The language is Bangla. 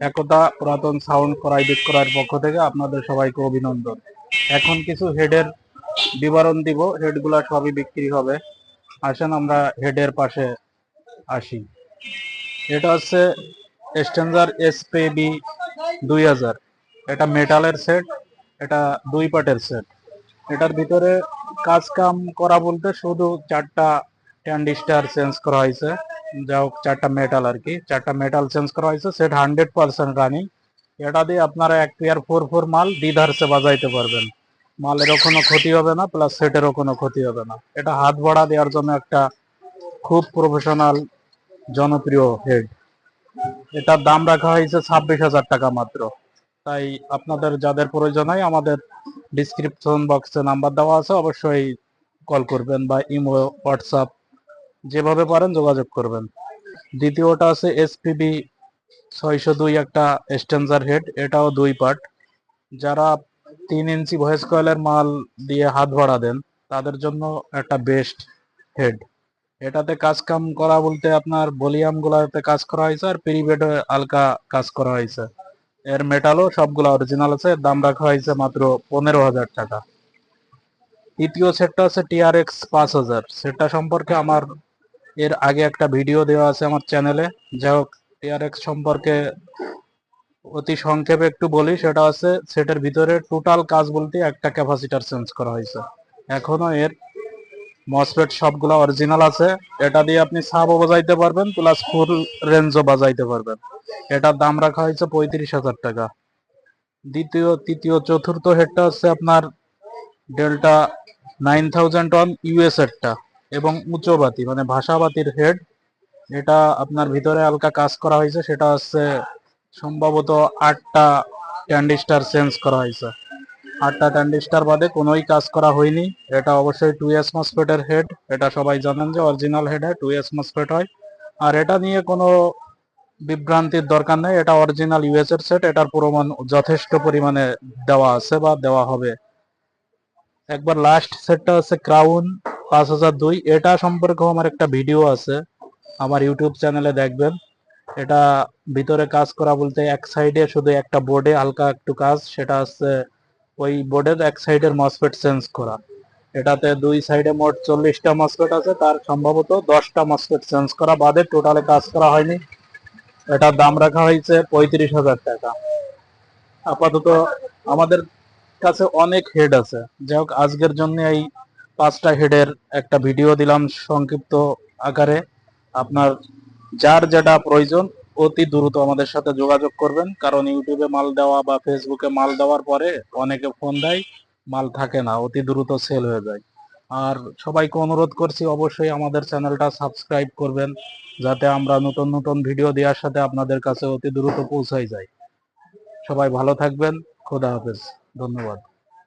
একতা পুরাতন সাউন্ড ক্রয় বিক্রয়ের পক্ষ থেকে আপনাদের সবাইকে অভিনন্দন। এখন কিছু হেডের বিবরণ দিব, হেডগুলা সবই বিক্রি হবে। আসেন আমরা হেডের পাশে আসি। এটা হচ্ছে স্ট্যান্ডার্ড এসপিবি 2000। এটা মেটালের সেট, এটা 2 পার্টের সেট। এটার ভিতরে কাজ কাম করা বলতে শুধু 4টা ট্যান্ডিস্টার চেঞ্জ করা হয়েছে, যা হোক 4টা মেটাল আর কি, 4টা মেটাল চেঞ্জ করা হয়েছে। Set 100% running. এটা দিয়ে আপনারা 1 পেয়ার 4 মাল দ্বিধারসে বাজাইতে পারবেন। মালেরও কোনো ক্ষতি হবে না, প্লাস সেটেরও কোনো ক্ষতি হবে না। এটা হাত ভাড়া দেওয়ার জন্য একটা খুব প্রফেশনাল জনপ্রিয় হেড। এটার দাম রাখা হয়েছে 26,000 টাকা মাত্র। তাই আপনাদের যাদের প্রয়োজন হয় আমাদের ডিসক্রিপশন বক্সে নাম্বার দেওয়া আছে, অবশ্যই কল করবেন বা ইমো হোয়াটসঅ্যাপ যেভাবে পারেন যোগাযোগ করবেন। দ্বিতীয়টা আছে এসপিবি 602, একটা স্ট্যান্ডার্ড হেড। এটাও 2 পার্ট। যারা 3 ইঞ্চি ভয়েস কয়েলের মাল দিয়ে হাত ভাড়া দেন তাদের জন্য একটা বেস্ট হেড। এটাতে কাজ কাম করা বলতে আপনার ভলিউম গুলাতে কাজ করা হয়েছে, আর পিরিবেডে হালকা কাজ করা হয়েছে। এর মেটালও সবগুলো অরিজিনাল আছে। দাম রাখা হয়েছে মাত্র 15,000 টাকা। তৃতীয় সেটটা হচ্ছে TRX 5000। সেটটা সম্পর্কে আমার এর আগে একটা ভিডিও দেওয়া আছে আমার চ্যানেলে। যাই হোক, TRX সম্পর্কে অতি সংক্ষেপে একটু বলি। সেটা হচ্ছে সেটের ভিতরে টোটাল কাজ বলতে একটা ক্যাপাসিটার চেঞ্জ করা হয়েছে। এখনো এর মসফেট সবগুলো অরিজিনাল আছে। এটা দিয়ে আপনি সাবও বাজাইতে পারবেন, প্লাস ফুল রেঞ্জও বাজাইতে পারবেন। এটার দাম রাখা হয়েছে 35,000 টাকা। দ্বিতীয়, তৃতীয়, চতুর্থ হেডটা হচ্ছে আপনার ডেল্টা 9001 ইউএস এরটা, এবং উচ্চবাতি মানে ভাষাবাতির হেড। এটা আপনার ভিতরে হালকা কাজ করা হয়েছে। সেটা হচ্ছে সম্ভবত 8টা ট্যান্ডিস্টার চেঞ্জ করা হয়েছে। 8টা ট্যান্ডিস্টার বাদে কোনোই কাজ করা হয়নি। এটা অবশ্যই 2S মসফেটের হেড। এটা সবাই জানেন যে অরিজিনাল হেড হয় 2S মসফেট হয়। আর এটা নিয়ে কোনো বিভ্রান্তির দরকার নেই। এটা অরিজিনাল ইউএস এর সেট। এটার প্রমাণ যথেষ্ট পরিমাণে দেওয়া আছে বা দেওয়া হবে। একবার লাস্ট সেটটা হচ্ছে ক্রাউন 5002। এটা সম্পর্কেও আমার একটা ভিডিও আছে, আমার ইউটিউব চ্যানেলে দেখবেন। এটা ভিতরে কাজ করা বলতে এক সাইডে শুধু একটা বোর্ডে হালকা একটু কাজ, সেটা হচ্ছে ওই বোর্ডের এক সাইডের মসফেট চেঞ্জ করা। এটাতে 2 সাইডে মোট 40টা মসফেট আছে, তার সম্ভবত 10টা মসফেট চেঞ্জ করা বাদে টোটালে কাজ করা হয়নি। এটার দাম রাখা হয়েছে 35,000 টাকা। আপাতত আমাদের কাছে অনেক হেড আছে। যাই হোক, আজকের জন্য এই 5টা হেডের একটা ভিডিও দিলাম সংক্ষিপ্ত আকারে। আপনার যার যেটা প্রয়োজন অতি দ্রুত আমাদের সাথে যোগাযোগ করবেন, কারণ ইউটিউবে মাল দেওয়া বা ফেসবুকে মাল দেওয়ার পরে অনেকে ফোন দেয়, মাল থাকে না, অতি দ্রুত সেল হয়ে যায়। আর সবাইকে অনুরোধ করছি অবশ্যই আমাদের চ্যানেলটা সাবস্ক্রাইব করবেন, যাতে আমরা নতুন নতুন ভিডিও দেওয়ার সাথে আপনাদের কাছে অতি দ্রুত পৌঁছাই যায়। সবাই ভালো থাকবেন। খোদা হাফেজ। ধন্যবাদ।